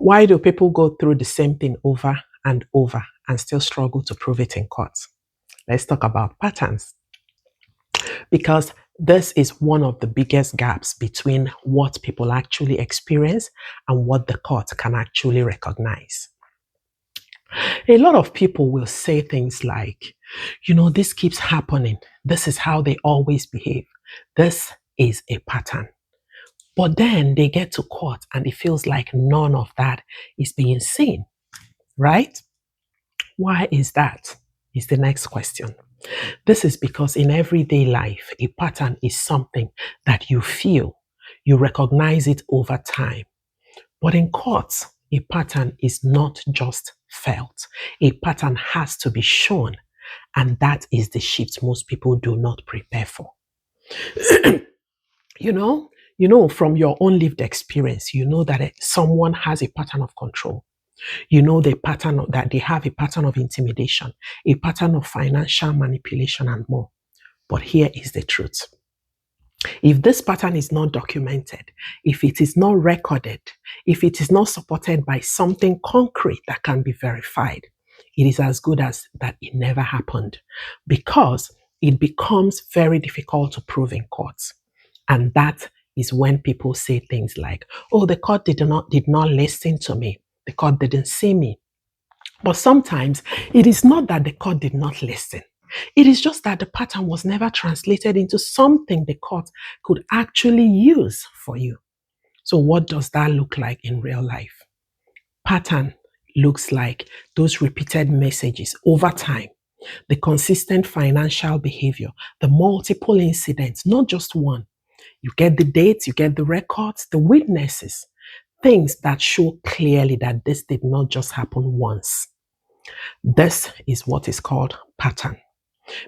Why do people go through the same thing over and over and still struggle to prove it in court? Let's talk about patterns, because this is one of the biggest gaps between what people actually experience and what the court can actually recognize. A lot of people will say things like, this keeps happening. This is how they always behave. This is a pattern. But then they get to court and it feels like none of that is being seen, right? Why is that? Is the next question. This is because in everyday life, a pattern is something that you feel, you recognize it over time. But in courts, a pattern is not just felt. A pattern has to be shown, and that is the shift most people do not prepare for. From your own lived experience, you know that someone has a pattern of control. You know that they have a pattern of intimidation, a pattern of financial manipulation, and more. But here is the truth. If this pattern is not documented, if it is not recorded, if it is not supported by something concrete that can be verified, it is as good as that it never happened, because it becomes very difficult to prove in courts. And that is when people say things like, oh, the court did not listen to me. The court didn't see me. But sometimes it is not that the court did not listen. It is just that the pattern was never translated into something the court could actually use for you. So what does that look like in real life? Pattern looks like those repeated messages over time, the consistent financial behavior, the multiple incidents, not just one. You get the dates, you get the records, the witnesses, things that show clearly that this did not just happen once. This is what is called pattern.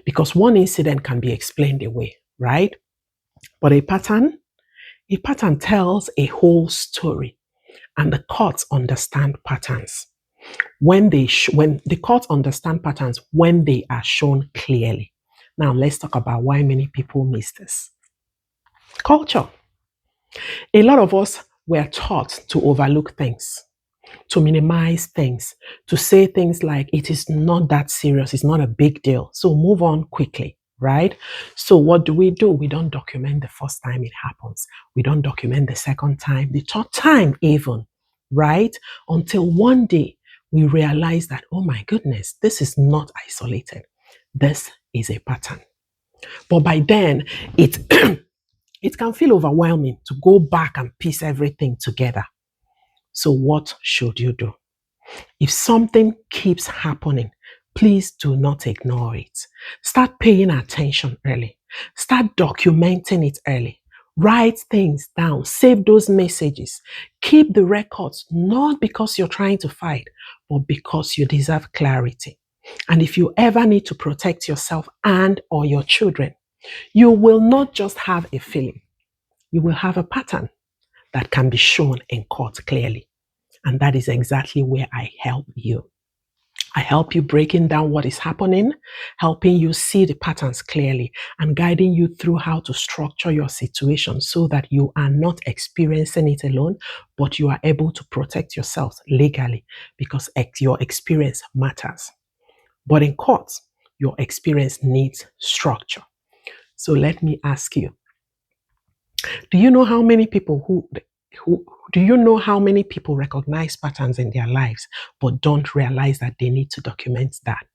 Because one incident can be explained away, right? But a pattern tells a whole story, and the courts understand patterns. When the courts understand patterns when they are shown clearly. Now let's talk about why many people miss this. Culture. A lot of us were taught to overlook things, to minimize things, to say things like, it is not that serious, it's not a big deal, so move on quickly, right? So what do? We don't document the first time it happens. We don't document the second time, the third time even, right? Until one day we realize that, oh my goodness, this is not isolated. This is a pattern. But by then, it can feel overwhelming to go back and piece everything together. So what should you do? If something keeps happening, please do not ignore it. Start paying attention early. Start documenting it early. Write things down. Save those messages. Keep the records, not because you're trying to fight, but because you deserve clarity. And if you ever need to protect yourself and or your children, you will not just have a feeling. You will have a pattern that can be shown in court clearly. And that is exactly where I help you. I help you breaking down what is happening, helping you see the patterns clearly, and guiding you through how to structure your situation so that you are not experiencing it alone, but you are able to protect yourself legally, because your experience matters. But in court, your experience needs structure. So let me ask you, do you know how many people recognize patterns in their lives but don't realize that they need to document that?